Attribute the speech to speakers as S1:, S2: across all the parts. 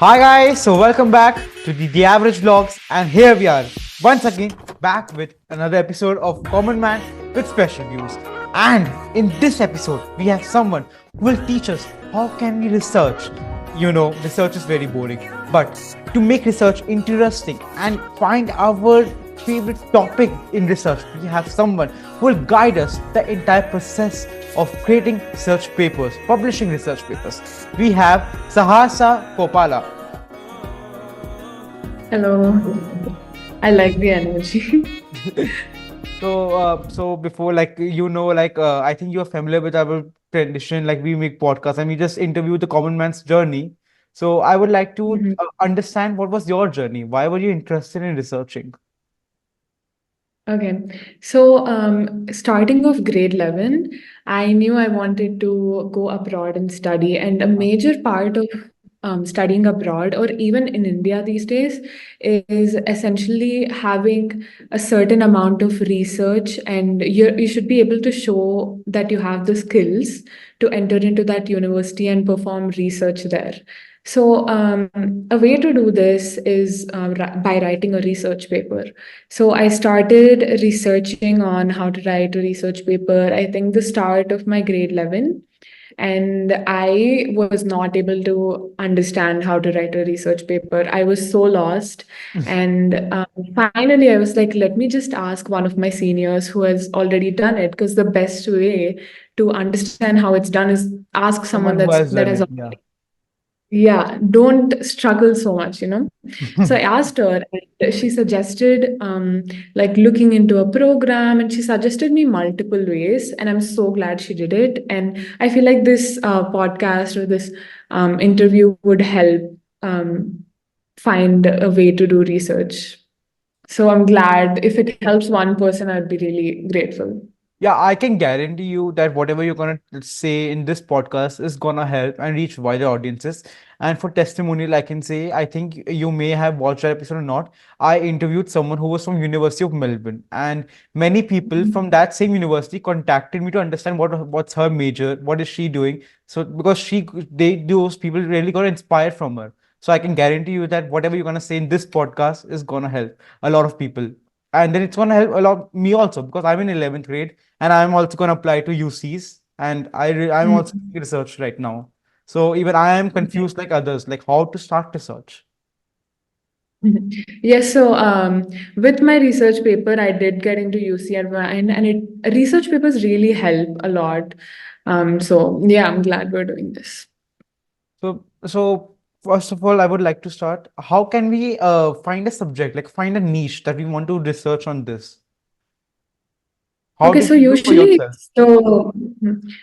S1: Hi guys, so welcome back to the Average Vlogs, and here we are once again back with another episode of Common Man with Special Views. And in this episode, we have someone who will teach us how can we research. You know, research is very boring, but to make research interesting and find our favorite topic in research, we have someone who will guide us the entire process of creating research papers, publishing research papers. We have Sahasa Kopala.
S2: Hello. I like the energy.
S1: So before, I think you're familiar with our tradition. Like we make podcasts and we just interview the common man's journey. So I would like to
S2: Mhm.
S1: understand what was your journey. Why were you interested in researching?
S2: Okay. So, starting of grade 11, I knew I wanted to go abroad and study. And a major part of studying abroad, or even in India these days, is essentially having a certain amount of research, and you should be able to show that you have the skills to enter into that university and perform research there. So, a way to do this is by writing a research paper. So I started researching on how to write a research paper, I think the start of my grade 11. And I was not able to understand how to write a research paper. I was so lost. And finally, I was like, let me just ask one of my seniors who has already done it, because the best way to understand how it's done is ask someone
S1: Someone who has
S2: that
S1: done
S2: has
S1: it, yeah.
S2: already, yeah, don't struggle so much. So I asked her, and she suggested like looking into a program, and she suggested me multiple ways, and I'm so glad she did it. And I feel like this podcast or this interview would help find a way to do research. So I'm glad if it helps one person, I'd be really grateful.
S1: Yeah, I can guarantee you that whatever you're gonna say in this podcast is gonna help and reach wider audiences. And for testimonial, I can say I think you may have watched that episode or not. I interviewed someone who was from University of Melbourne, and many people from that same university contacted me to understand what's her major, what is she doing. So because those people really got inspired from her. So I can guarantee you that whatever you're gonna say in this podcast is gonna help a lot of people, and then it's gonna help a lot me also because I'm in 11th grade and I'm also going to apply to UCs, and I'm also
S2: Mhm.
S1: doing research right now. So even I am
S2: Okay.
S1: confused like others, like how to start research.
S2: Mhm. Yes, so with my research paper, I did get into UC Irvine, and research papers really help a lot. So yeah, I'm glad we're doing this.
S1: So first of all, I would like to start. How can we find a subject, like find a niche that we want to research on this? How
S2: Okay,
S1: did
S2: so
S1: you do for yourself?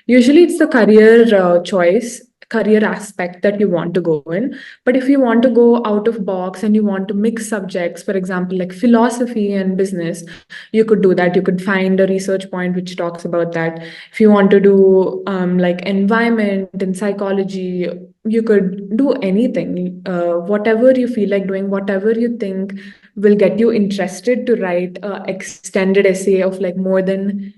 S2: usually it's the career choice, career aspect that you want to go in. But if you want to go out of box and you want to mix subjects, for example, like philosophy and business, you could do that. You could find a research point which talks about that. If you want to do like environment and psychology, you could do anything, whatever you feel like doing, whatever you think will get you interested to write a extended essay of like more than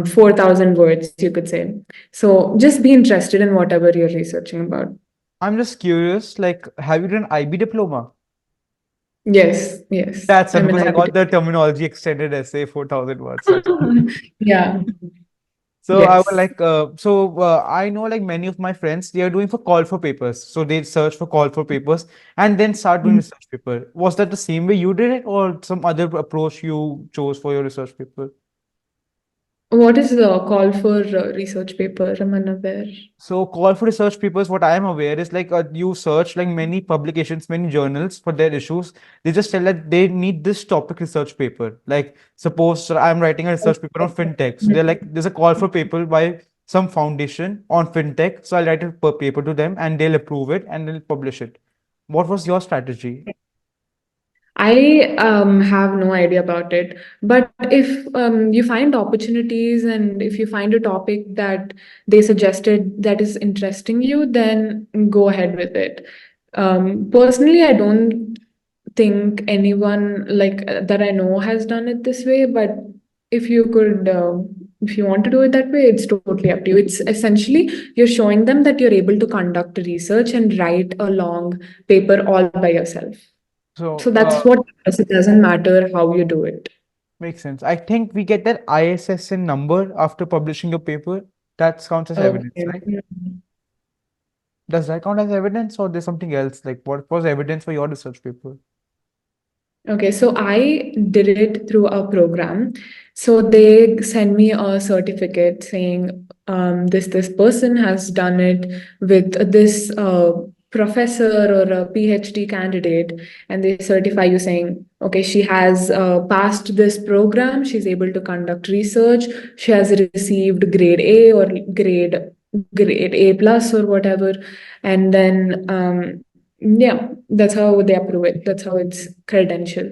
S2: 4,000 words, you could say. So just be interested in whatever you're researching about.
S1: I'm just curious, like, have you done IB diploma?
S2: Yes, yes,
S1: That's
S2: I'm an
S1: because I
S2: IBT.
S1: got the terminology extended essay 4,000 words. That's
S2: Yeah,
S1: So I would
S2: yes.
S1: like I know like many of my friends they are doing for call for papers. So they search for call for papers and then start doing
S2: Mm.
S1: research paper. Was that the same way you did it or some other approach you chose for your research paper?
S2: What is the call for research paper? I'm unaware.
S1: So call for research papers, what I am aware is like you search like many publications, many journals for their issues. They just tell that they need this topic research paper. Like suppose I'm writing a research paper on fintech. So they're like, there's a call for paper by some foundation on fintech. So I'll write a paper to them and they'll approve it and they'll publish it. What was your strategy?
S2: I have no idea about it. But if you find opportunities and if you find a topic that they suggested that is interesting you, then go ahead with it. Personally, I don't think anyone like that I know has done it this way. But if you could If you want to do it that way, it's totally up to you. It's essentially you're showing them that you're able to conduct research and write a long paper all by yourself. So
S1: So,
S2: that's what matters. It doesn't matter how you do it.
S1: makes sense. I think we get that ISSN number after publishing your paper. That counts as evidence,
S2: Okay.
S1: right? Does that count as evidence or there's something else? Like what was evidence for your research paper?
S2: Okay, so I did it through a program. So they send me a certificate saying this person has done it with this professor or a PhD candidate, and they certify you saying, okay, she has passed this program. She's able to conduct research. She has received grade A or grade A plus or whatever, and then yeah, that's how they approve it. That's how it's credential.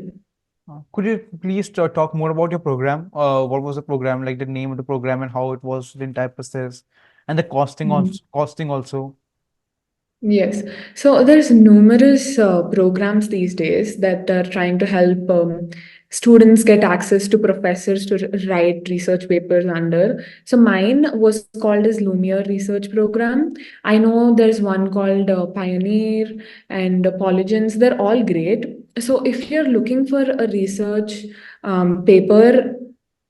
S1: Could you please talk more about your program? What was the program, like the name of the program and how it was the entire process, and the costing
S2: Mhm.
S1: also, costing also.
S2: Yes. So there's numerous programs these days that are trying to help students get access to professors to write research papers under. So mine was called as Lumiere Research Program. I know there's one called Pioneer and Polygens. They're all great. So if you're looking for a research paper,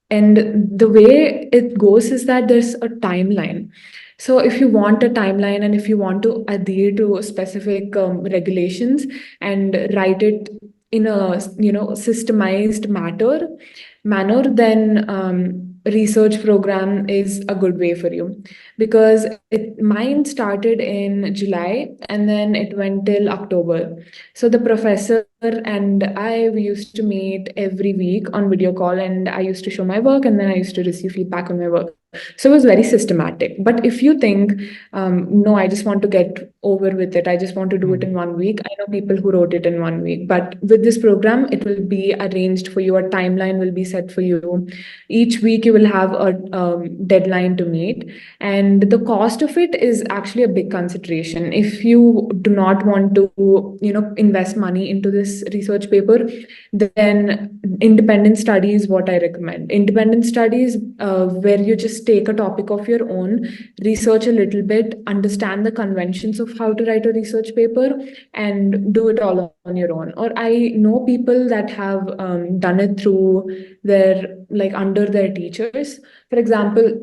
S2: and the way it goes is that there's a timeline. So if you want a timeline and if you want to adhere to specific regulations and write it in a systemized manner, then research program is a good way for you, because mine started in July and then it went till October. So the professor and I, we used to meet every week on video call, and I used to show my work and then I used to receive feedback on my work. So it was very systematic. But if you think, no, I just want to get over with it, I just want to do it in
S1: Mhm.
S2: 1 week, I know people who wrote it in 1 week. But with this program, it will be arranged for you, a timeline will be set for you. Each week, you will have a deadline to meet. And the cost of it is actually a big consideration. If you do not want to, invest money into this research paper, then independent study is what I recommend. Independent studies, where you just take a topic of your own, research a little bit, understand the conventions of how to write a research paper, and do it all on your own. Or I know people that have done it through their, like, under their teachers. For example,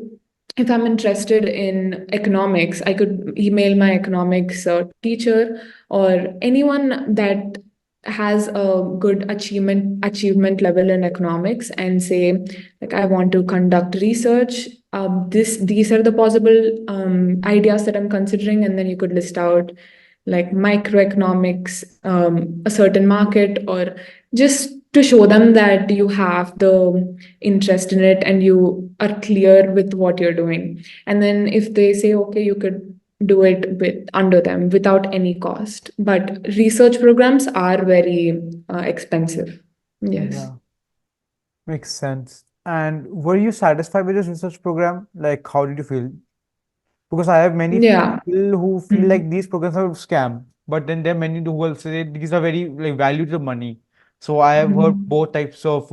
S2: if I'm interested in economics, I could email my economics teacher or anyone that has a good achievement level in economics and say, like, I want to conduct research. These are the possible ideas that I'm considering, and then you could list out like microeconomics, a certain market, or just to show them that you have the interest in it and you are clear with what you're doing. And then if they say, okay, you could do it with under them without any cost. But research programs are very expensive. Yes.
S1: Yeah, makes sense. And were you satisfied with this research program? Like, how did you feel? Because I have many
S2: Yeah.
S1: people who feel
S2: Mhm.
S1: like these programs are a scam, but then there are many who will say these are very like value to the money. So I have heard
S2: Mhm.
S1: both types of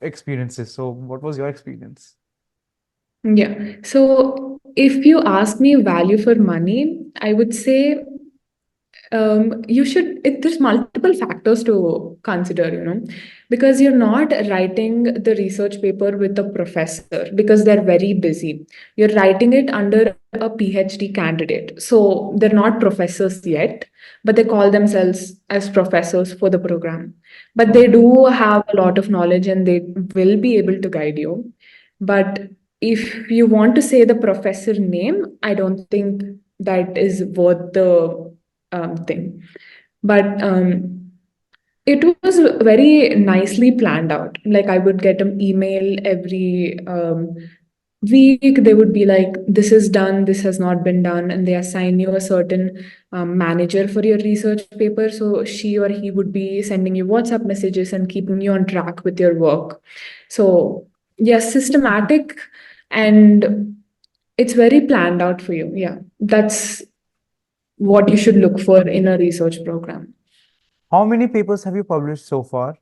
S1: experiences. So what was your experience?
S2: Yeah. So if you ask me value for money, I would say you should there's multiple factors to consider, because you're not writing the research paper with a professor because they're very busy. You're writing it under a PhD candidate, so they're not professors yet, but they call themselves as professors for the program. But they do have a lot of knowledge and they will be able to guide you. But if you want to say the professor name, I don't think that is worth the thing. But it was very nicely planned out. Like, I would get an email every week. They would be like, this is done, this has not been done. And they assign you a certain manager for your research paper. So she or he would be sending you WhatsApp messages and keeping you on track with your work. So, yes, systematic, and it's very planned out for you. Yeah, that's what you should look for in a research program.
S1: How many papers have you published so far?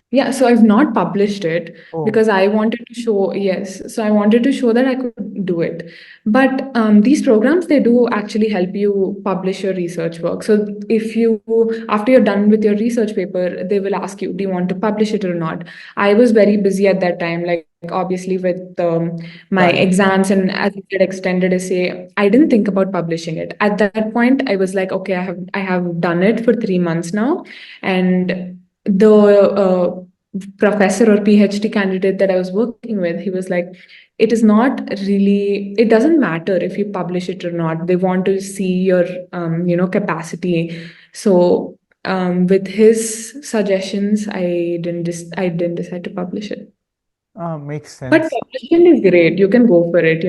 S2: Yeah, so I've not published it
S1: Oh,
S2: because I wanted to show, yes, so I wanted to show that I could do it. But these programs, they do actually help you publish your research work. So if you, after you're done with your research paper, they will ask you, do you want to publish it or not? I was very busy at that time, like obviously with my
S1: right.
S2: exams and as I said, extended essay, I didn't think about publishing it. At that point, I was like, okay, I have done it for 3 months now, and the professor or PhD candidate that I was working with, he was like, it is not really, it doesn't matter if you publish it or not. They want to see your, capacity. So with his suggestions, I didn't decide to publish it.
S1: Makes
S2: But
S1: sense.
S2: publishing is great. You can go for it.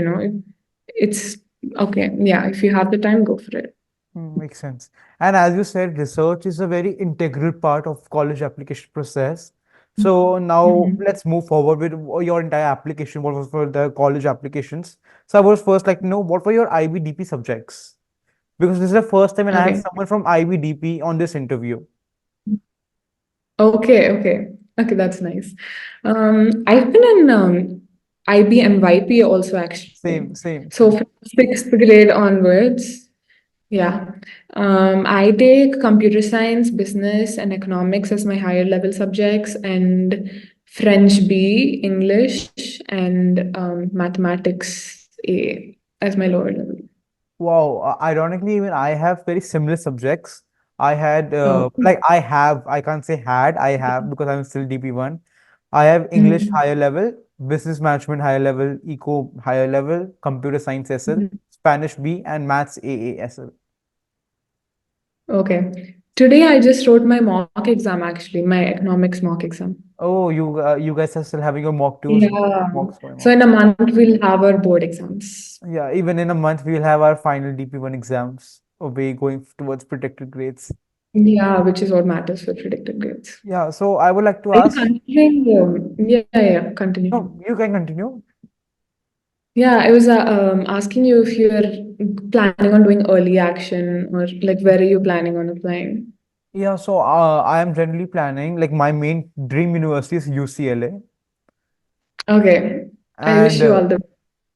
S2: It's okay. Yeah, if you have the time, go for it.
S1: Makes sense. And as you said, research is a very integral part of college application process. So now
S2: Mhm.
S1: let's move forward with your entire application. What was for the college applications? So I was first like to know what were your IBDP subjects? Because this is the first time when I have
S2: Okay.
S1: someone from IBDP on this interview.
S2: Okay, okay. Okay, that's nice. I've been in IBMYP also actually.
S1: Same, same,
S2: So
S1: same.
S2: from sixth grade onwards, yeah. I take computer science, business, and economics as my higher level subjects, and French B, English, and mathematics A as my lower level.
S1: Wow, ironically, even I have very similar subjects. I had,
S2: Oh.
S1: I can't say had, I have because I'm still DP1. I have English
S2: Mhm.
S1: higher level, business management higher level, eco higher level, computer science SL,
S2: Mhm.
S1: Spanish B, and maths AA SL.
S2: Okay. Today I just wrote my mock exam actually, my economics mock exam.
S1: Oh, you guys are still having your mock twos,
S2: Yeah.
S1: mocks going
S2: So
S1: on.
S2: in a month we'll have our board exams.
S1: Yeah, even in a month, we'll have our final DP1 exams. Way going towards predicted grades.
S2: Yeah, which is what matters for predicted grades.
S1: Yeah, so I would like to
S2: Are you
S1: ask,
S2: considering? Yeah, yeah, continue.
S1: no, you can continue.
S2: Yeah, I was asking you if you're planning on doing early action or like where are you planning on applying?
S1: Yeah, so I am generally planning, like my main dream university is UCLA.
S2: Okay. I wish
S1: And
S2: you all the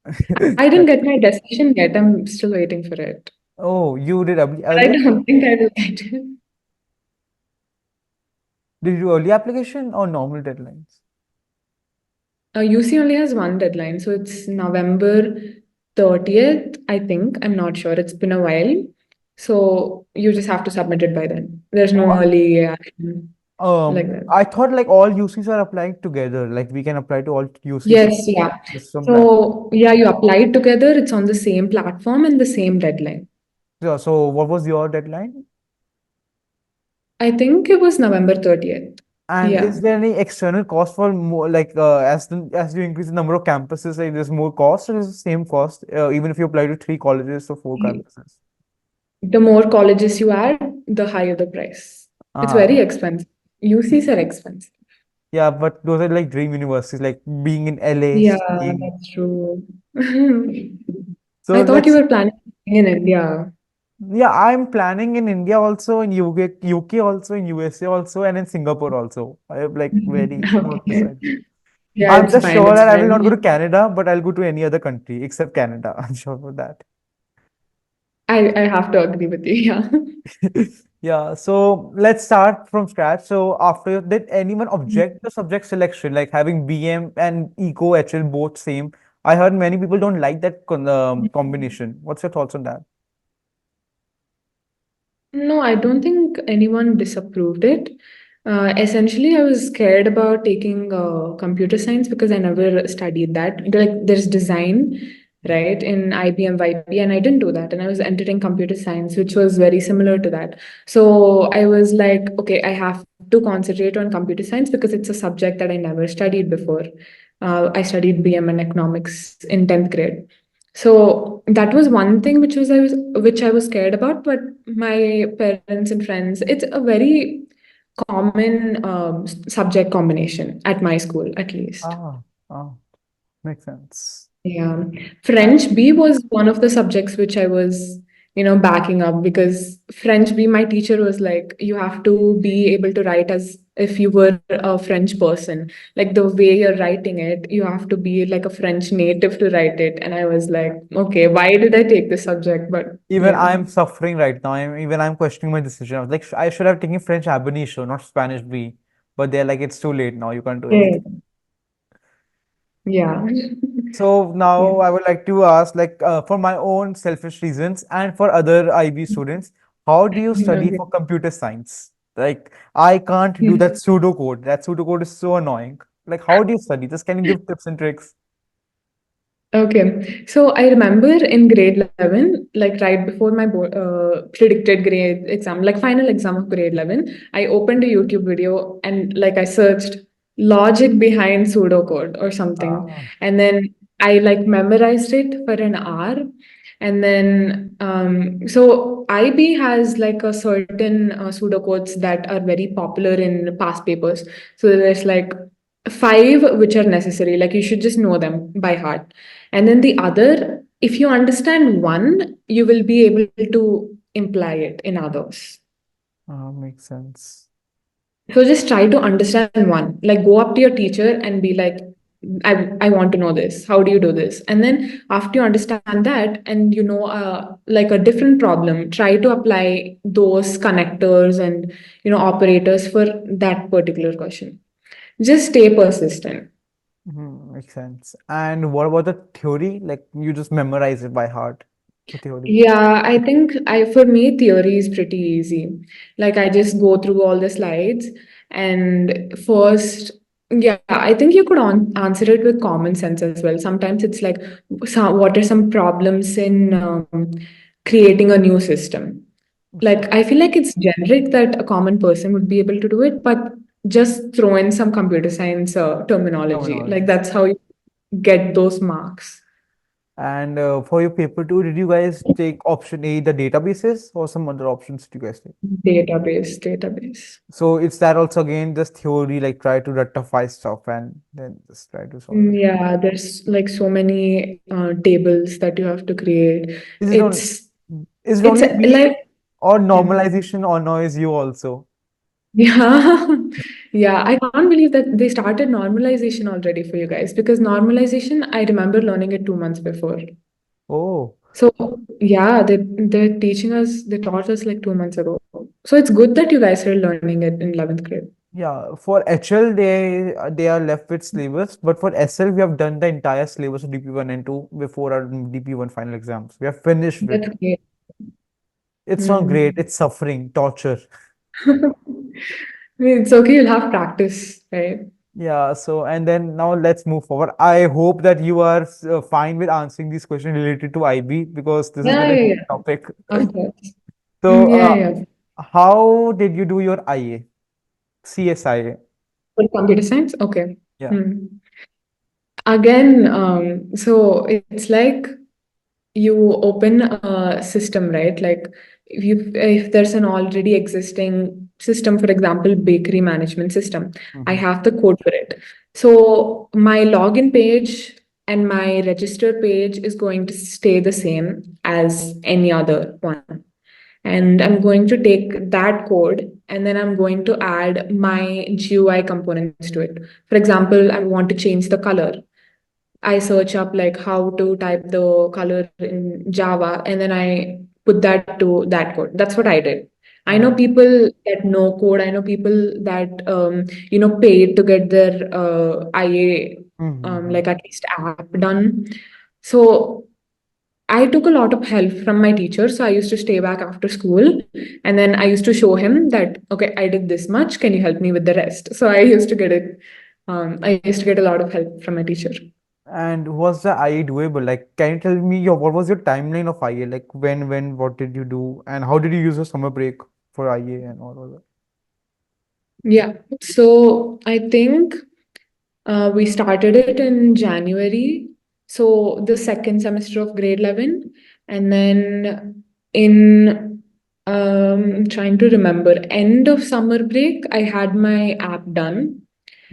S2: I
S1: yeah.
S2: didn't get my decision yet. I'm still waiting for it.
S1: Oh, you did
S2: But I
S1: early
S2: don't
S1: application?
S2: think I will get it.
S1: Did you do early application or normal deadlines?
S2: UC only has one deadline, so it's November 30th, I think. I'm not sure. It's been a while. So you just have to submit it by then. There's no
S1: Oh,
S2: early action like that.
S1: I thought like all UCs are applying together. Like we can apply to all UCs
S2: Yes, yeah.
S1: with some platform.
S2: So yeah, you applied together. It's on the same platform and the same deadline.
S1: Yeah, so what was your deadline?
S2: I think it was November 30th.
S1: And
S2: Yeah.
S1: is there any external cost for more like as you increase the number of campuses, like there's more cost or is the same cost even if you apply to three colleges or four campuses?
S2: The more colleges you add, the higher the price. It's
S1: Ah,
S2: very expensive. UCs are expensive.
S1: yeah, but those are like dream universities, like being in LA,
S2: Yeah,
S1: staying.
S2: that's true.
S1: So
S2: I thought you
S1: let's,
S2: were planning in India.
S1: yeah, I'm planning in India also, in UK also, in USA also, and in Singapore also. I have like very not
S2: Okay.
S1: decided.
S2: Yeah,
S1: I'm
S2: it's
S1: just
S2: fine.
S1: sure
S2: It's
S1: that I will not go
S2: fine.
S1: to Canada, but I'll go to any other country except Canada. I'm sure for that.
S2: I have to agree with you. Yeah.
S1: Yeah, so let's start from scratch. So after, did anyone object to subject selection, like having BM and Eco HL both same? I heard many people don't like that combination. What's your thoughts on that?
S2: No, I don't think anyone disapproved it. Essentially, I was scared about taking computer science because I never studied that. Like, there's design, right, in IBM YP, and I didn't do that. And I was entering computer science, which was very similar to that. So I was like, okay, I have to concentrate on computer science because it's a subject that I never studied before. I studied BM and economics in 10th grade. So that was one thing which I was scared about, but my parents and friends, it's a very common subject combination at my school, at least.
S1: Ah, ah, makes sense.
S2: Yeah.
S1: Uh,
S2: French B was one of the subjects which I was, backing up because French B, my teacher was like, you have to be able to write as if you were a French person. Like the way you're writing it, you have to be like a French native to write it. And I was like, okay, why did I take this subject? But
S1: Even
S2: yeah.
S1: I'm suffering right now. I'm questioning my decision. I was like, I should have taken French ab initio, not Spanish B. But they're like, it's too late now. You can't do
S2: Yeah.
S1: anything.
S2: Yeah.
S1: So
S2: Yeah.
S1: now I would like to ask, like, for my own selfish reasons and for other IB students, how do you study
S2: Okay.
S1: for computer science? Like, I can't do that pseudocode. That pseudocode is so annoying. Like, how do you study? Just can you give tips and tricks?
S2: Okay, so I remember in grade 11, like right before my predicted grade exam, like final exam of grade 11, I opened a YouTube video and like I searched logic behind pseudocode or something.
S1: Ah,
S2: And then I like memorized it for an hour. And then, so IB has like a certain pseudocodes that are very popular in past papers. So there's like five which are necessary, like you should just know them by heart. And then the other, if you understand one, you will be able to imply it in others.
S1: makes sense.
S2: So just try to understand one. Like go up to your teacher and be like, I want to know this. How do you do this? And then after you understand that and you know like a different problem, try to apply those connectors and operators for that particular question. Just stay persistent.
S1: Makes sense. And what about the theory? Like, you just memorize it by heart, the theory.
S2: Yeah, I think for me theory is pretty easy. Like I just go through all the slides and first, yeah, I think you could answer it with common sense as well. Sometimes it's like, what are some problems in creating a new system? Like
S1: So,
S2: I feel like it's generic that a common person would be able to do it, but just throw in some computer science terminology. Like
S1: terminology.
S2: that's how you get those marks.
S1: And for your paper two, did you guys take option A, the databases, or some other options did you guys take?
S2: Database.
S1: So it's that also again just theory, like try to rectify stuff and then just try to solve it.
S2: Yeah, there's like so many tables that you have to create.
S1: Is it on?
S2: It's
S1: Is it
S2: it's
S1: only me
S2: like
S1: or
S2: yeah.
S1: normalization annoys you also?
S2: Yeah. Yeah, I can't believe that they started normalization already for you guys because normalization, I remember learning it 2 months before.
S1: Oh,
S2: So yeah, they're teaching us, they taught us like 2 months ago. So it's good that you guys are learning it in 11th grade.
S1: yeah. For HL, they are left with syllabus, but for SL, we have done the entire syllabus of DP1 and 2 before our DP1 final exams. We have finished it.
S2: That's great.
S1: It's not great.
S2: Hmm.
S1: It's suffering, torture.
S2: I mean, it's okay, you'll have practice, right?
S1: Yeah, so and then now let's move forward. I hope that you are fine with answering these questions related to IB because this is
S2: Yeah,
S1: very
S2: yeah,
S1: heavy
S2: yeah.
S1: topic.
S2: Of course.
S1: So,
S2: Yeah, yeah.
S1: how did you do your IA, CSIA?
S2: For computer science? Okay.
S1: Yeah.
S2: Hmm. Again, so it's like you open a system, right? Like if there's an already existing system, for example, bakery management system, I
S1: Hmm.
S2: have the code for it. So my login page and my register page is going to stay the same as any other one. And I'm going to take that code and then I'm going to add my GUI components to it. For example, I want to change the color. I search up like how to type the color in Java and then I put that to that code. That's what I did. I know
S1: Uh,
S2: people that know code. I know people that paid to get their IA
S1: mhm.
S2: like at least app done. So I took a lot of help from my teacher. So I used to stay back after school and then I used to show him that, okay, I did this much. Can you help me with the rest? So I used to get it. I used to get a lot of help from my teacher.
S1: And was the IA doable? Like, can you tell me what was your timeline of IA? Like, what did you do, and how did you use your summer break for IA and all of that?
S2: Yeah. So I think we started it in January. So the second semester of grade 11. And then in, trying to remember, end of summer break, I had my app done.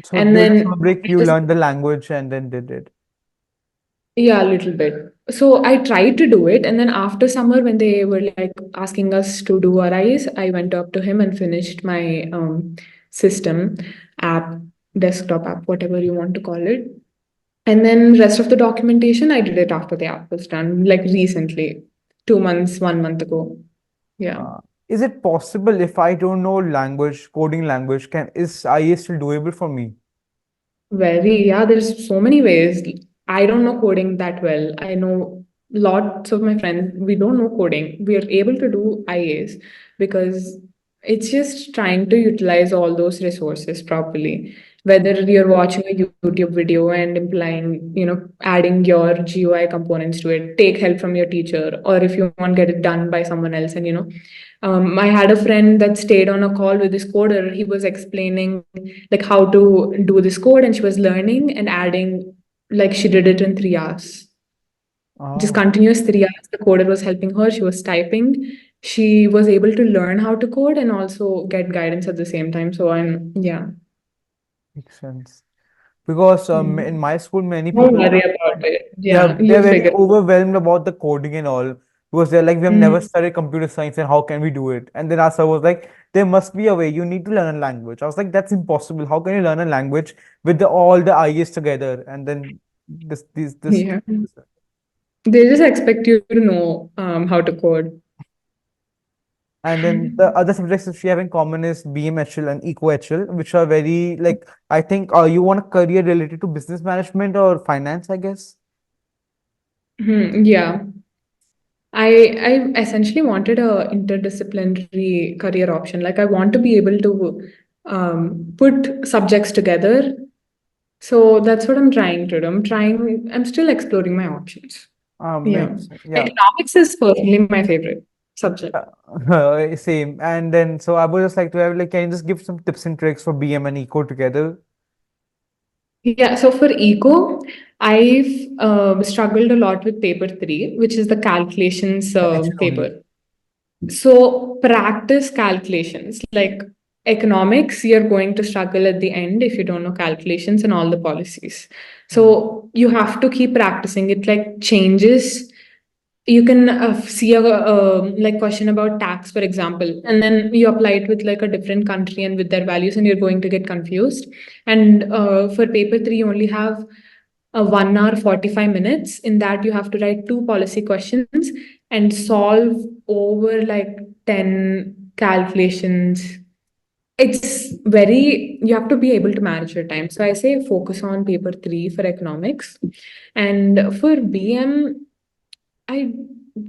S1: So
S2: And
S1: during the summer
S2: then
S1: break,
S2: I
S1: you
S2: just,
S1: learned the language and then did it.
S2: yeah, a little bit. So I tried to do it. And then after summer, when they were like asking us to do our eyes, I went up to him and finished my system, app, desktop app, whatever you want to call it. And then rest of the documentation, I did it after the app was done, like recently, 2 months, 1 month ago. Yeah.
S1: Uh, is it possible if I don't know language, coding language, can is IA still doable for me?
S2: Very, yeah, there's so many ways. I don't know coding that well. I know lots of my friends, we don't know coding. We are able to do IAs because it's just trying to utilize all those resources properly. Whether you're watching a YouTube video and implying, adding your GUI components to it, take help from your teacher, or if you want, get it done by someone else. And I had a friend that stayed on a call with this coder. He was explaining like how to do this code, and she was learning and adding, like she did it in 3 hours. Just
S1: Oh,
S2: continuous 3 hours. The coder was helping her. She was typing. She was able to learn how to code and also get guidance at the same time. So I'm yeah.
S1: makes sense. Because in
S2: Mm.
S1: my school, many
S2: Don't
S1: people
S2: worry
S1: are,
S2: about it.
S1: yeah,
S2: Yeah,
S1: they're
S2: you'll
S1: very
S2: figure it
S1: overwhelmed about the coding and all. Because they're like, we have never
S2: out.
S1: studied computer science and how can we do it? And then our sir was like, there must be a way. You need to learn a language. I was like, that's impossible. How can you learn a language with all the IEs together? And then this.
S2: Yeah. They just expect you to know how to code.
S1: And then the other subjects that we have in common is BMHL and EcoHL, which are very like, I think you want a career related to business management or finance, I guess.
S2: Yeah. I essentially wanted a interdisciplinary career option. Like I want to be able to put subjects together. So that's what I'm trying to do. I'm still exploring my options. Yeah.
S1: Makes yeah.
S2: Economics is personally my favorite subject.
S1: Same. And then so I would just like to have like, can you just give some tips and tricks for BM and Eco together?
S2: Yeah, so for eco, I've struggled a lot with paper three, which is the calculations
S1: HL only.
S2: paper. So practice calculations. Like economics, you're going to struggle at the end if you don't know calculations and all the policies.
S1: Hmm.
S2: So you have to keep practicing it. Like changes, you can see a like question about tax, for example, and then you apply it with like a different country and with their values, and you're going to get confused. And for paper three, you only have 1 hour 45 minutes. In that, you have to write two policy questions and solve over like 10 calculations. It's very, you have to be able to manage your time. So I say focus on paper three for economics. And for BM, I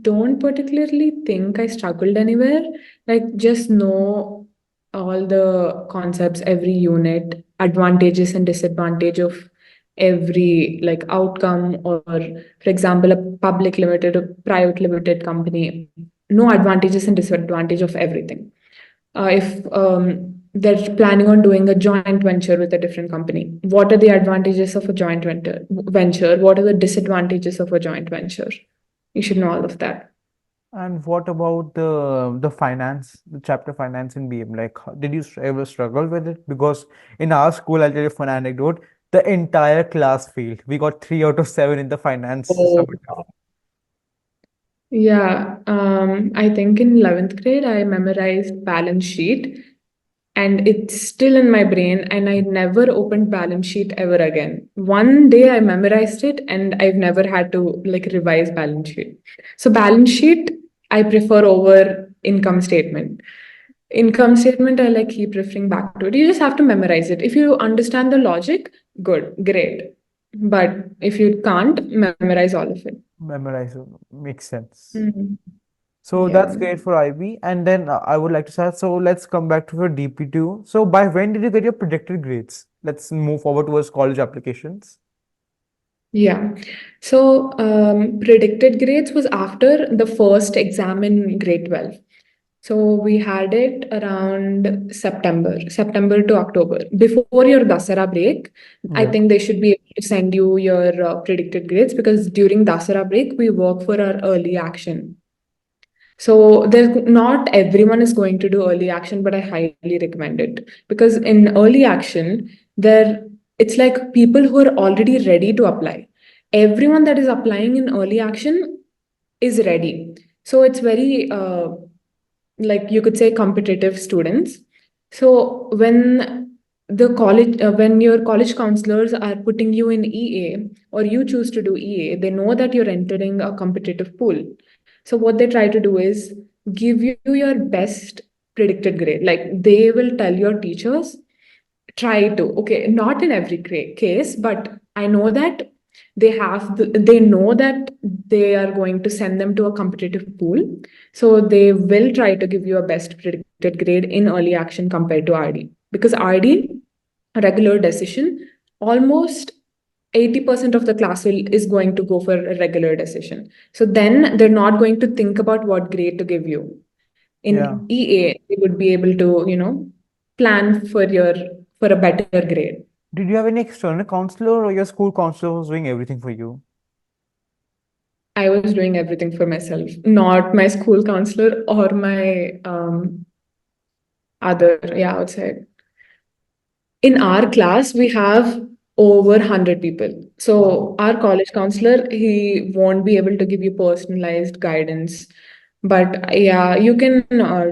S2: don't particularly think I struggled anywhere. Like, just know all the concepts, every unit, advantages and disadvantage of every like outcome, or for example, a public limited, a private limited company. No advantages and disadvantage of everything. If they're planning on doing a joint venture with a different company, what are the advantages of a joint venture? What are the disadvantages of a joint venture? You should know all of that.
S1: And what about the finance, the chapter finance in BM? Like, did you ever struggle with it? Because in our school, I'll tell you a fun anecdote. The entire class failed. We got 3 out of 7 in the finance
S2: Oh,
S1: summative.
S2: yeah. I think in 11th grade, I memorized balance sheet, and it's still in my brain, and I never opened balance sheet ever again. One day I memorized it, and I've never had to like revise balance sheet. So balance sheet I prefer over income statement. Income statement, I like keep referring back to it. You just have to memorize it. If you understand the logic, good, great. But if you can't, memorize all of it.
S1: Memorize makes sense.
S2: Mhm.
S1: So
S2: Yeah.
S1: that's great for IB. And then I would like to start. So let's come back to your DP2. So by when did you get your predicted grades? Let's move forward towards college applications.
S2: Yeah. So predicted grades was after the first exam in grade 12. So we had it around September to October. Before your Dasara break, I
S1: Yeah.
S2: think they should be able to send you your predicted grades, because during Dasara break, we work for our early action. So there's not everyone is going to do early action, but I highly recommend it, because in early action, there it's like people who are already ready to apply. Everyone that is applying in early action is ready. So it's very like you could say competitive students. So when your college counselors are putting you in EA or you choose to do EA, they know that you're entering a competitive pool. So what they try to do is give you your best predicted grade. Like they will tell your teachers, try to, okay, not in every case, but I know that they know that they are going to send them to a competitive pool, so they will try to give you a best predicted grade in early action compared to RD, because RD, regular decision, almost 80% of the class is going to go for a regular decision. So then they're not going to think about what grade to give you.
S1: Yeah.
S2: In EA, they would be able to, plan for a better grade.
S1: Did you have any external counselor or your school counselor was doing everything for you?
S2: I was doing everything for myself, not my school counselor or my yeah, outside. In our class, we have over 100 people.
S1: Wow.
S2: So our college counselor, he won't be able to give you personalized guidance. But yeah, you can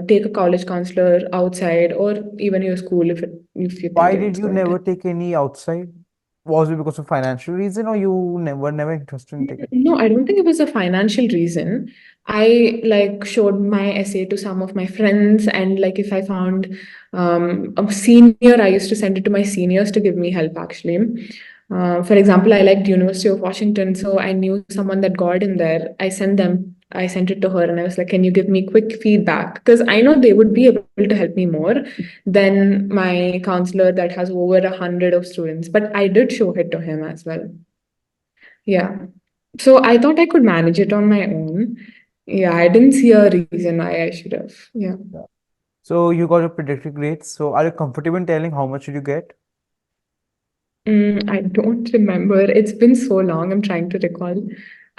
S2: take a college counselor outside or even your school if you think
S1: Why did
S2: it's
S1: you
S2: going to.
S1: never take any outside? Was it because of financial reason or you never interested in taking?
S2: No, I don't think it was a financial reason. I like showed my essay to some of my friends, and like if I found a senior, I used to send it to my seniors to give me help actually. For example, I liked University of Washington, so I knew someone that got in there. I sent it to her and I was like, can you give me quick feedback? Because I know they would be able to help me more than my counselor that has over 100 of students. But I did show it to him as well. Yeah. So I thought I could manage it on my own. Yeah, I didn't see a reason why I should have. Yeah.
S1: Yeah. So you got your predicted grades. So are you comfortable in telling how much did you get?
S2: I don't remember. It's been so long. I'm trying to recall.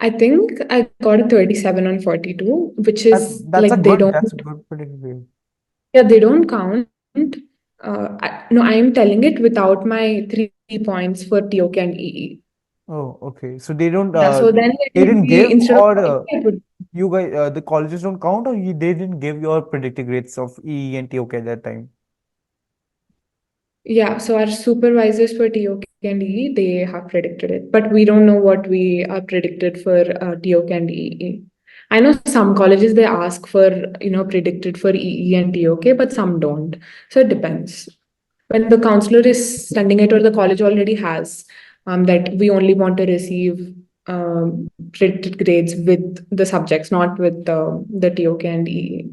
S2: I think I got a 37 on 42, which is
S1: That's
S2: like
S1: a good, that's a good predicted grade.
S2: yeah, they don't count. No, I am telling it without my 3 points for TOK and EE.
S1: Oh, okay. So they don't
S2: Yeah, so then it
S1: they
S2: would
S1: didn't
S2: be
S1: give
S2: instead of
S1: or
S2: 45, it would.
S1: you guys the colleges don't count or they didn't give your predicted grades of E and TOK at that time.
S2: Yeah, so our supervisors for TOK and EE, they have predicted it, but we don't know what we are predicted for TOK and EE. I know some colleges they ask for, predicted for EE and TOK, but some don't. So it depends. When the counselor is sending it or the college already has that we only want to receive predicted grades with the subjects, not with the TOK and EE.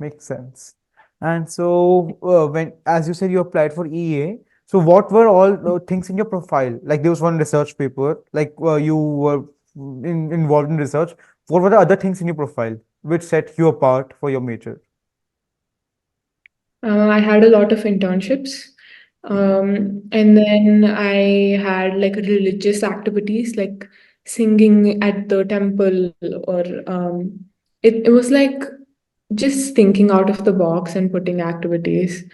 S1: Makes sense. And so, when, as you said, you applied for EA, so what were all things in your profile? Like there was one research paper, like you were involved in research. What were the other things in your profile which set you apart for your major?
S2: I had a lot of internships. And then I had like religious activities like singing at the temple or it was like just thinking out of the box and putting activities.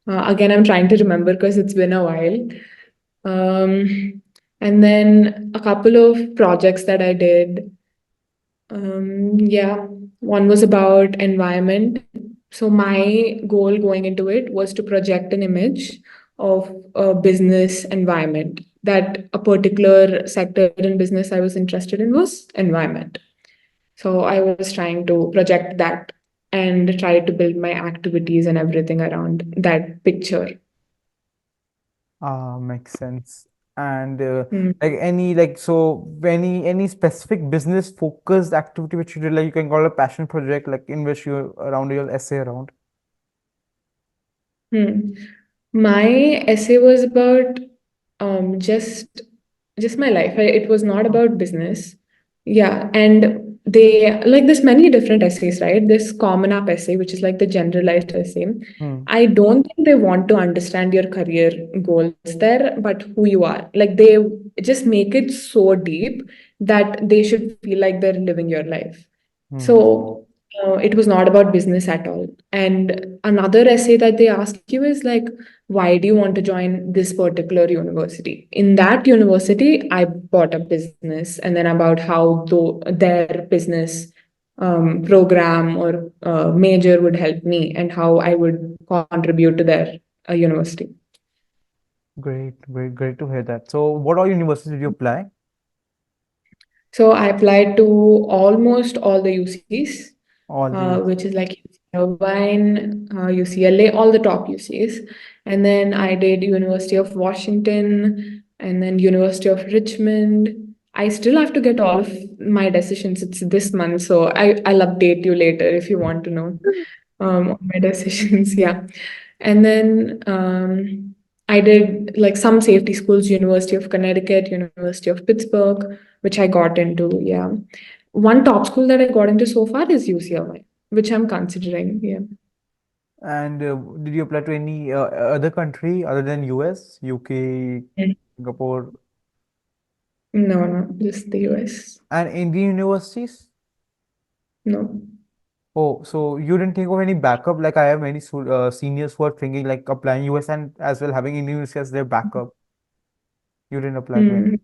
S2: Again, I'm trying to remember because it's been a while. And then a couple of projects that I did. Yeah, one was about environment. So my goal going into it was to project an image of a business environment. That a particular sector in business I was interested in was environment. So I was trying to project that and try to build my activities and everything around that picture.
S1: Makes sense. And
S2: Hmm.
S1: like any like so any specific business focused activity which you did, like you can call a passion project, like in which you around your essay around.
S2: Hmm. My essay was about um, just just my life. It was not
S1: Oh.
S2: about business. Yeah, and they like there's many different essays, right? This common app essay, which is like the generalized essay.
S1: Hmm.
S2: I don't think they want to understand your career goals there, but who you are. Like they just make it so deep that they should feel like they're living your life.
S1: Hmm.
S2: So it was not about business at all. And another essay that they ask you is like, why do you want to join this particular university? In that university, I brought up business and then about how their business program or major would help me and how I would contribute to their university.
S1: Great, great, great to hear that. So, what all universities did you apply?
S2: So I applied to almost all the UCs,
S1: All the
S2: which
S1: UCs.
S2: is like Irvine, UCLA, all the top UCs. And then I did University of Washington and then University of Richmond. I still have to get all of my decisions. It's this month, so I'll update you later if you want to know on my decisions. Yeah. And then I did like some safety schools, University of Connecticut, University of Pittsburgh, which I got into. Yeah. One top school that I got into so far is UCLA, which I'm considering. Yeah.
S1: And did you apply to any other country other than US, UK,
S2: Mm.
S1: Singapore,
S2: No, no, just the US.
S1: and Indian universities?
S2: No.
S1: Oh, so you didn't think of any backup? Like I have many seniors who are thinking like applying US and as well having Indian university as their backup. You didn't apply to it.
S2: Mm,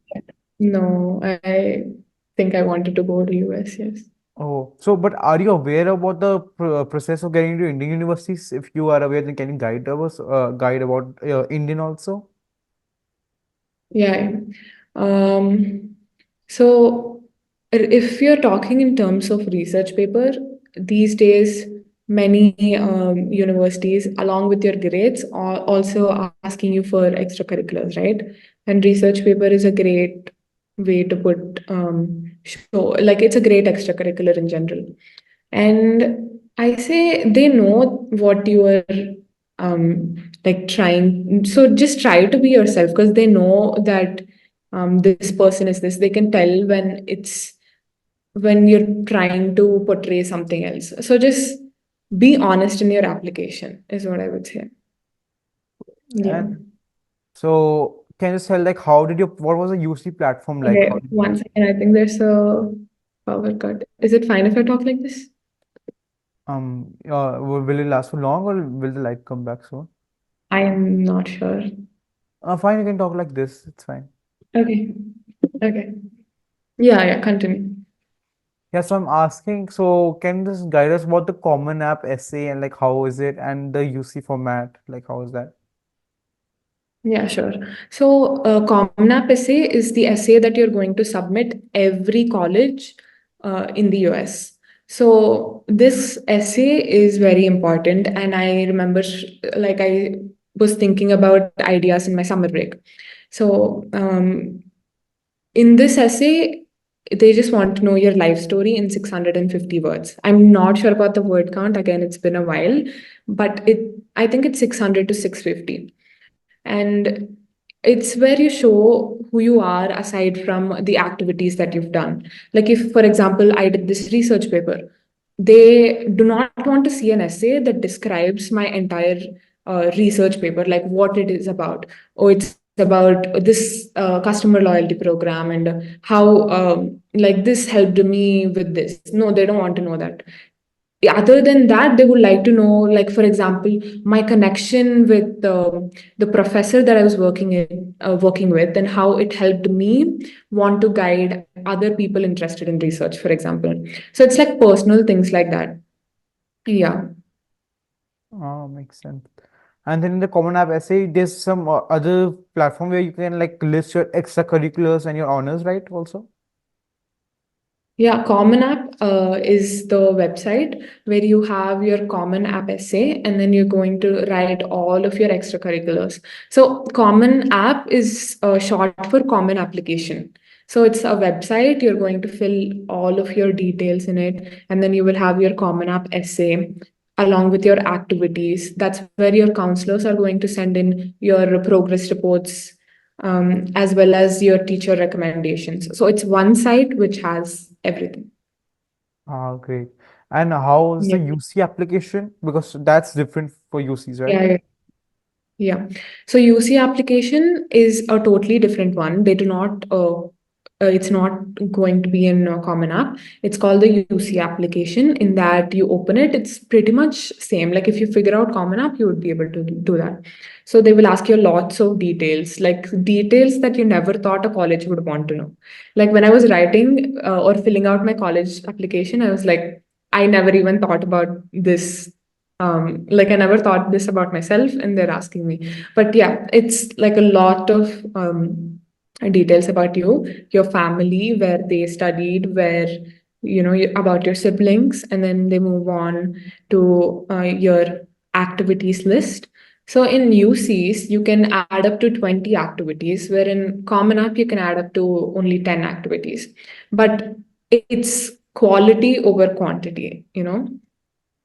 S2: no, I think I wanted to go to US. Yes.
S1: Oh, so but are you aware about the process of getting into Indian universities? If you are aware, then can you guide about Indian also?
S2: Yeah. Um, so if you're talking in terms of research paper, these days many universities, along with your grades, are also asking you for extracurriculars, right? And research paper is a great way to put show like it's a great extracurricular in general. And I say they know what you are like trying. So just try to be yourself because they know that this person is this. They can tell when you're trying to portray something else. So just be honest in your application is what I would say. Yeah.
S1: And so can you just tell like how did you what was the UC platform like? How
S2: Okay,
S1: did
S2: one second. I think there's a power cut. Is it fine if I talk like this?
S1: will it last for long or will the light come back soon?
S2: I am not sure.
S1: Fine, you can talk like this. It's fine.
S2: Okay. Okay. Yeah, yeah, continue.
S1: Yeah, so I'm asking, so can you just guide us about the Common App essay and like how is it and the UC format? Like how is that?
S2: Yeah, sure. So, Common App essay is the essay that you're going to submit every college in the US. So, this essay is very important. And I remember, like, I was thinking about ideas in my summer break. So, in this essay, they just want to know your life story in 650 words. I'm not sure about the word count. Again, it's been a while, but I think it's 600 to 650. And it's where you show who you are aside from the activities that you've done. Like, if, for example, I did this research paper, they do not want to see an essay that describes my entire research paper, like what it is about. Oh, it's about this customer loyalty program and how like this helped me with this. No, they don't want to know that. Other than that, they would like to know, like, for example, my connection with the professor that I was working with, and how it helped me want to guide other people interested in research, for example. So it's like personal things like that. Yeah.
S1: Oh, makes sense. And then in the Common App essay, there's some other platform where you can like list your extracurriculars and your honors, right? Also.
S2: Yeah, Common App is the website where you have your Common App essay and then you're going to write all of your extracurriculars. So, Common App is short for Common Application. So, it's a website, you're going to fill all of your details in it, and then you will have your Common App essay along with your activities. That's where your counselors are going to send in your progress reports as well as your teacher recommendations. So it's one site which has everything.
S1: Ah, great. And how is
S2: Yeah.
S1: the UC application? Because that's different for UCs, right?
S2: Yeah, yeah. Yeah. So UC application is a totally different one. They do not, it's not going to be in a common app. It's called the UC application. In that you open it, it's pretty much same. Like if you figure out common app, you would be able to do that. So they will ask you lots of details, like details that you never thought a college would want to know. Like when I was writing or filling out my college application, I was like, I never even thought about this. Like I never thought this about myself, and they're asking me. But yeah, it's like a lot of details about you, your family, where they studied, where about your siblings, and then they move on to your activities list. So in UCs, you can add up to 20 activities, where in Common App, you can add up to only 10 activities. But it's quality over quantity.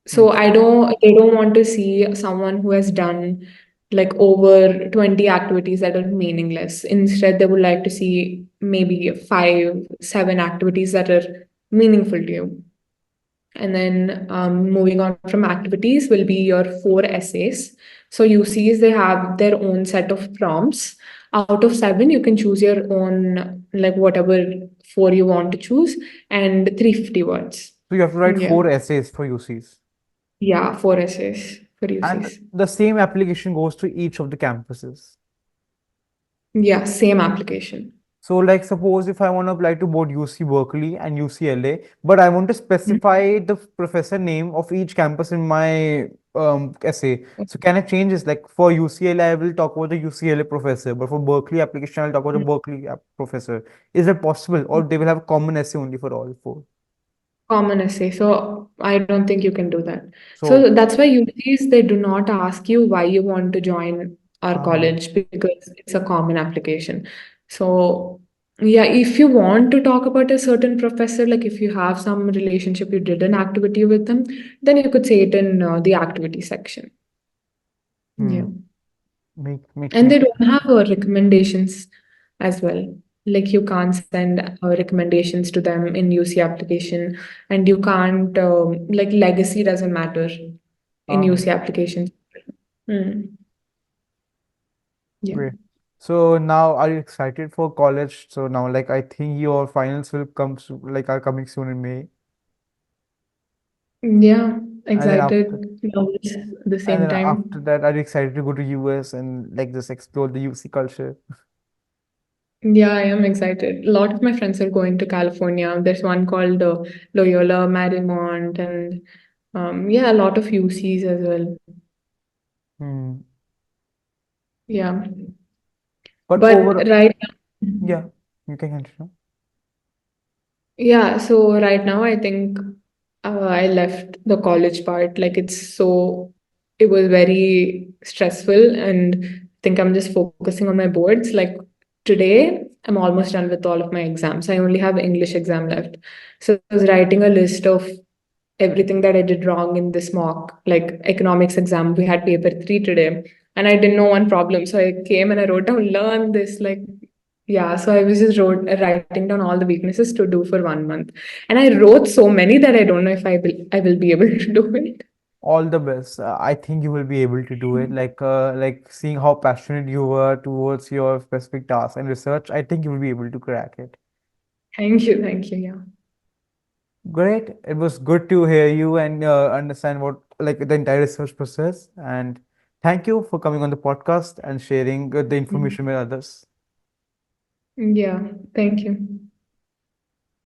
S2: So
S1: Makes
S2: I don't, they don't want to see someone who has done like over 20 activities that are meaningless. Instead, they would like to see maybe five, seven activities that are meaningful to you. And then moving on from activities will be your four essays. So UCs, they have their own set of prompts. Out of seven, you can choose your own, like whatever four you want to choose, and 350 words.
S1: so you have to write
S2: Yeah.
S1: 4 essays for UCs.
S2: Yeah, four essays for
S1: And
S2: UCs.
S1: the same application goes to each of the campuses.
S2: Yeah, same application.
S1: So, like, suppose if I want to apply to both UC Berkeley and UCLA, but I want to
S2: Mhm.
S1: specify the professor name of each campus in my essay. So, can I change this? Like, for UCLA, I will talk about the UCLA professor, but for Berkeley application, I'll talk about the Berkeley professor. Is that possible? Or they will have a common essay only for all four?
S2: Common essay. So I don't think you can do that. So
S1: So,
S2: that's why UCs, they do not ask you why you want to join our
S1: uh,
S2: college, because it's a common application. So yeah, if you want to talk about a certain professor, like if you have some relationship, you did an activity with them, then you could say it in the activity section.
S1: hmm,
S2: Yeah.
S1: make
S2: And
S1: me.
S2: they don't have recommendations as well. Like you can't send recommendations to them in UC application, and you can't like legacy doesn't matter in
S1: Uh,
S2: UC applications. Hmm. Yeah.
S1: Great. So now are you excited for college? So now like I think your finals will come like are coming soon in May.
S2: Yeah.
S1: And then after
S2: Excited. Nervous at the
S1: and
S2: same
S1: then after
S2: time.
S1: that are you excited to go to US and like just explore the UC culture?
S2: Yeah, I am excited. A lot of my friends are going to California. There's one called Loyola Marymount, and yeah, a lot of UCs as well.
S1: Hmm.
S2: Yeah.
S1: But
S2: But
S1: over
S2: right now,
S1: yeah, you can continue.
S2: yeah, so right now I think I left the college part. Like it was very stressful, and I think I'm just focusing on my boards. Like today, I'm almost done with all of my exams. I only have English exam left. So I was writing a list of everything that I did wrong in this mock, like economics exam. We had paper three today, and I didn't know one problem. So I came and I wrote down, learn this, like, yeah. So I was just writing down all the weaknesses to do for 1 month, and I wrote so many that I don't know if I will be able to do it.
S1: All the best. I think you will be able to do it. Like seeing how passionate you were towards your specific task and research, I think you will be able to crack it.
S2: Thank you, thank you. Yeah,
S1: Great. It was good to hear you and understand what like the entire research process. And thank you for coming on the podcast and sharing the
S2: Mm.
S1: information with others.
S2: Yeah. Thank you.